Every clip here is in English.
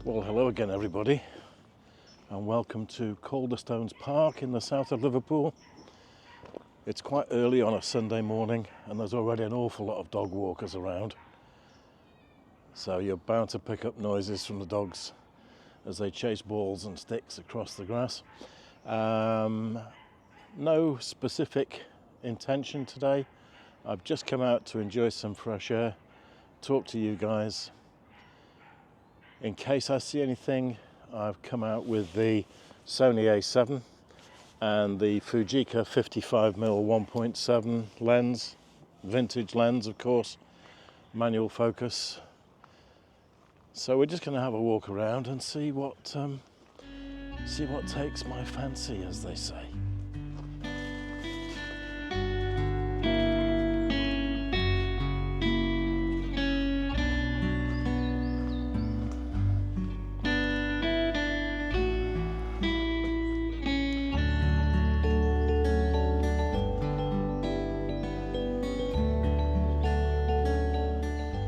Well, hello again everybody, and welcome to Calderstones Park in the south of Liverpool. It's quite early on a Sunday morning and there's already an awful lot of dog walkers around, so you're bound to pick up noises from the dogs as they chase balls and sticks across the grass. No specific intention today. I've just come out to enjoy some fresh air, talk to you guys. In case I see anything, I've come out with the Sony A7 and the Fujica 55mm 1.7 lens, vintage lens of course, manual focus. So we're just going to have a walk around and see what takes my fancy, as they say.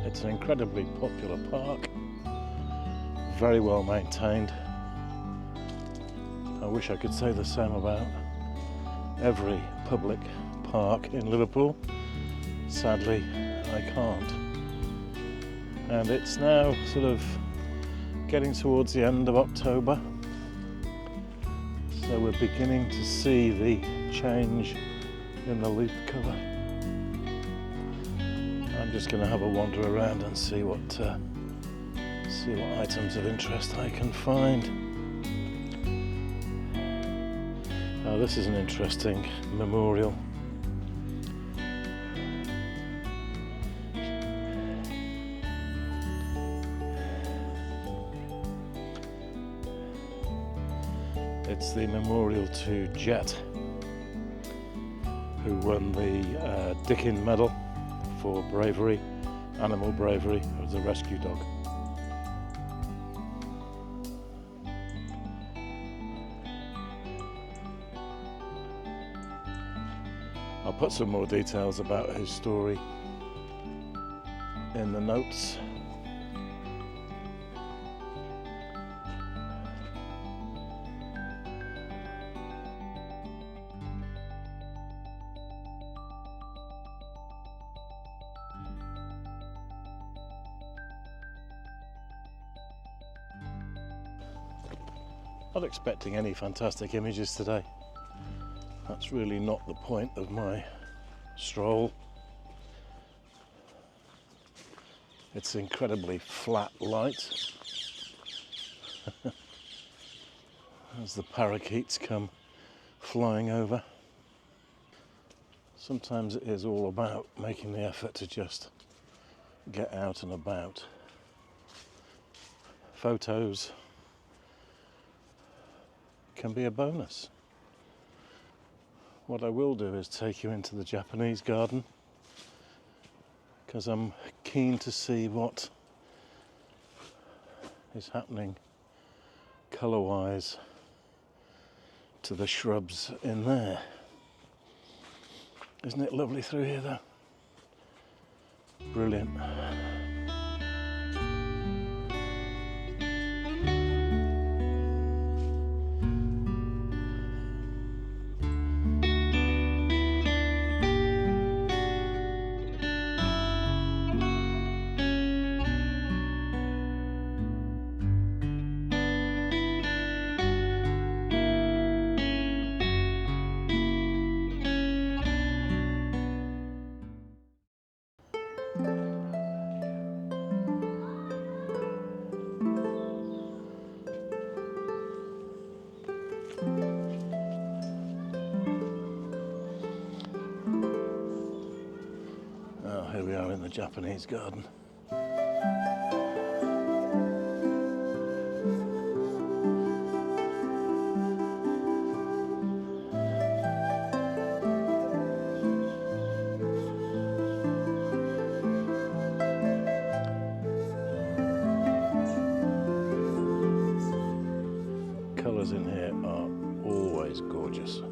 It's an incredibly popular park, very well maintained. I wish I could say the same about every public park in Liverpool. Sadly, I can't. And it's now sort of getting towards the end of October, so we're beginning to see the change in the leaf cover. I'm just going to have a wander around and see what items of interest I can find. Now, this is an interesting memorial. It's the memorial to Jet, who won the Dickin Medal for bravery, animal bravery, as a rescue dog. I'll put some more details about his story in the notes. Not expecting any fantastic images today. That's really not the point of my stroll. It's incredibly flat light as the parakeets come flying over. Sometimes it is all about making the effort to just get out and about. Photos can be a bonus. What I will do is take you into the Japanese garden, because I'm keen to see what is happening colour-wise to the shrubs in there. Isn't it lovely through here though? Brilliant. Here we are in the Japanese garden. Colours in here are always gorgeous.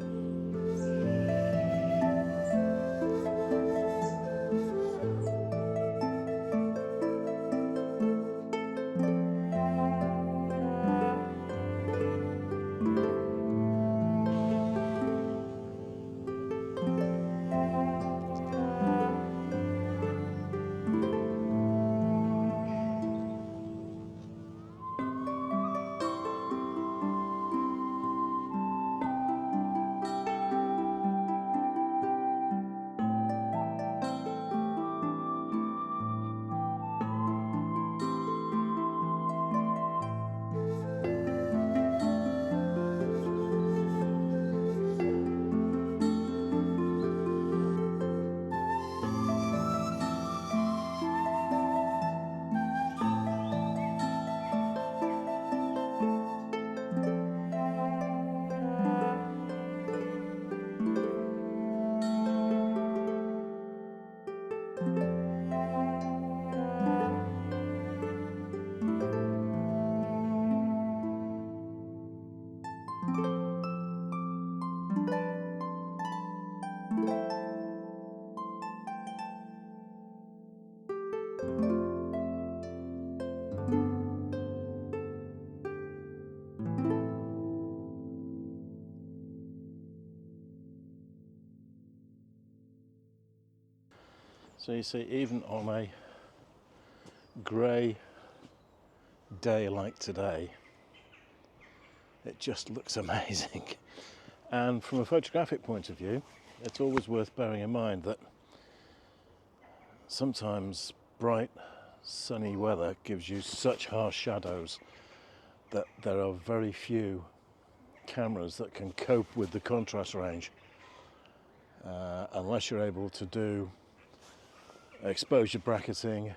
So you see, even on a grey day like today, it just looks amazing. And from a photographic point of view, it's always worth bearing in mind that sometimes bright sunny weather gives you such harsh shadows that there are very few cameras that can cope with the contrast range, unless you're able to do exposure bracketing,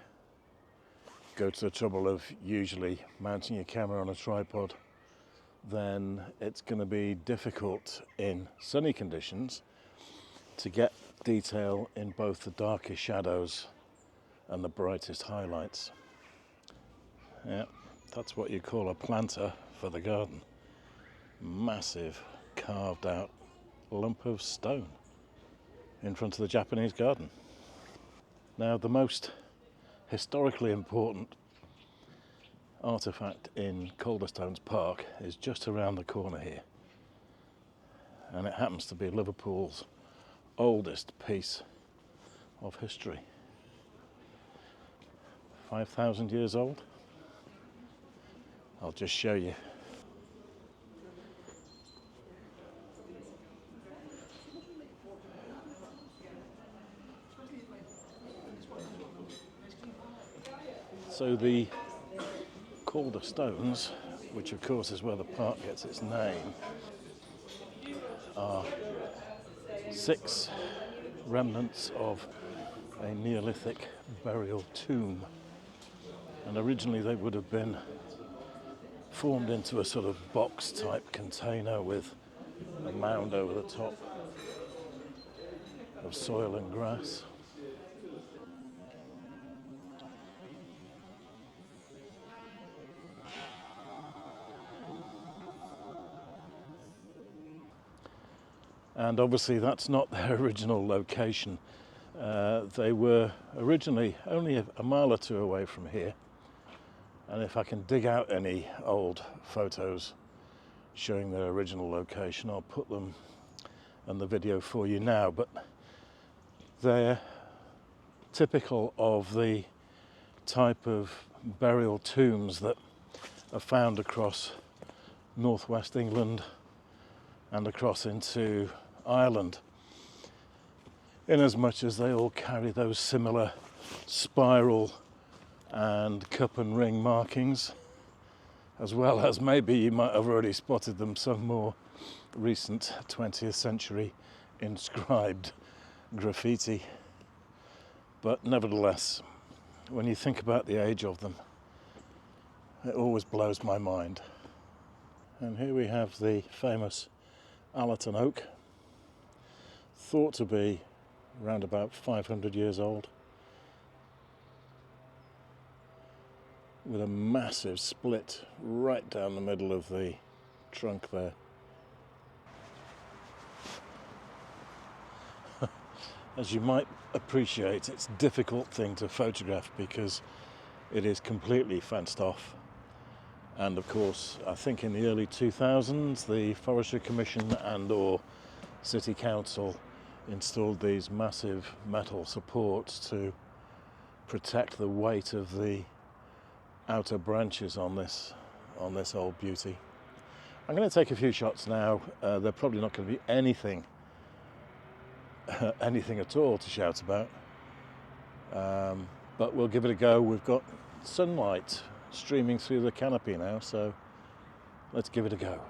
go to the trouble of usually mounting your camera on a tripod, then it's going to be difficult in sunny conditions to get detail in both the darkest shadows and the brightest highlights. Yeah, that's what you call a planter for the garden. Massive carved out lump of stone in front of the Japanese garden. Now, the most historically important artefact in Calderstones Park is just around the corner here, and it happens to be Liverpool's oldest piece of history. 5,000 years old. I'll just show you. So the Calder Stones, which of course is where the park gets its name, are 6 remnants of a Neolithic burial tomb. And originally they would have been formed into a sort of box type container with a mound over the top of soil and grass. And obviously that's not their original location. They were originally only a mile or two away from here, and if I can dig out any old photos showing their original location, I'll put them in the video for you now. But they're typical of the type of burial tombs that are found across northwest England and across into Ireland, in as much as they all carry those similar spiral and cup and ring markings, as well as maybe you might have already spotted them some more recent 20th century inscribed graffiti. But nevertheless, when you think about the age of them, it always blows my mind. And here we have the famous Allerton oak, thought to be around about 500 years old, with a massive split right down the middle of the trunk there. As you might appreciate, it's a difficult thing to photograph because it is completely fenced off. And of course, I think in the early 2000s, the Forestry Commission and/or City Council installed these massive metal supports to protect the weight of the outer branches on this old beauty. I'm going to take a few shots now. They're probably not going to be anything at all to shout about, but we'll give it a go. We've got sunlight streaming through the canopy now, so let's give it a go.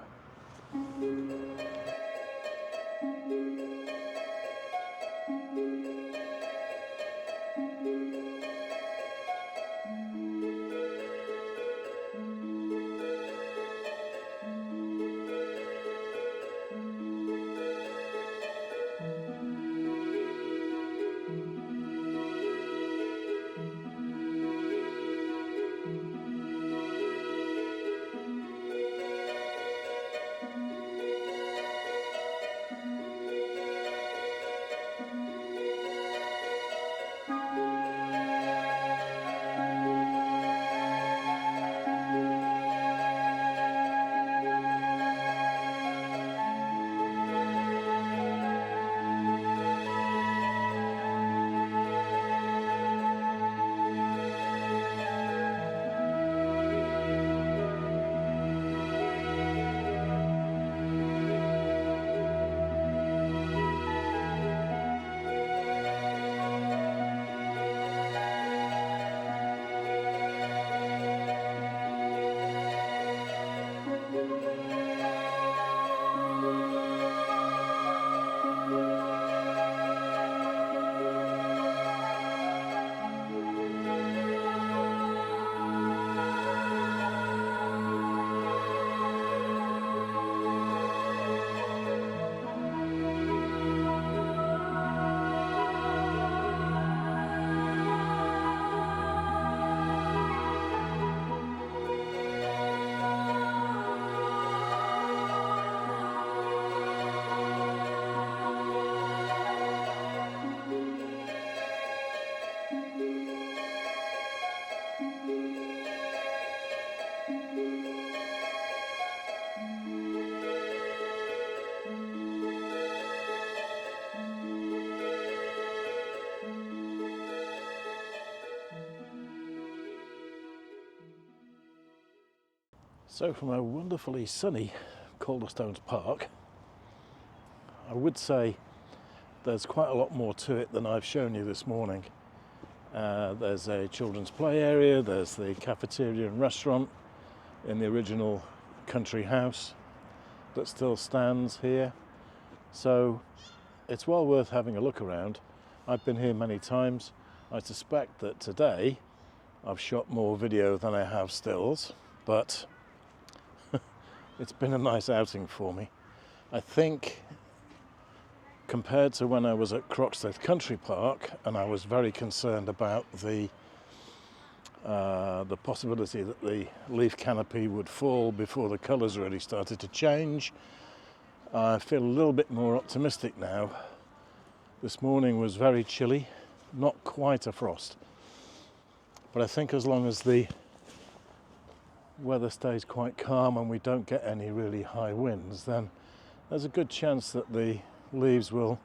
So from a wonderfully sunny Calderstones Park, I would say there's quite a lot more to it than I've shown you this morning. There's a children's play area, there's the cafeteria and restaurant in the original country house that still stands here. So it's well worth having a look around. I've been here many times. I suspect that today I've shot more video than I have stills, but it's been a nice outing for me. I think compared to when I was at Croxteth Country Park, and I was very concerned about the possibility that the leaf canopy would fall before the colours really started to change, I feel a little bit more optimistic now. This morning was very chilly, not quite a frost, but I think as long as the weather stays quite calm and we don't get any really high winds, then there's a good chance that the leaves will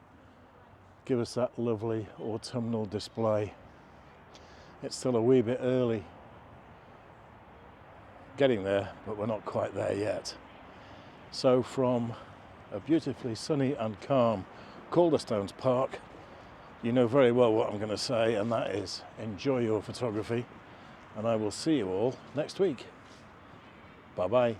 give us that lovely autumnal display. It's still a wee bit early, getting there, but we're not quite there yet. So from a beautifully sunny and calm Calderstones Park, you know very well what I'm going to say, and that is enjoy your photography, and I will see you all next week. Bye bye.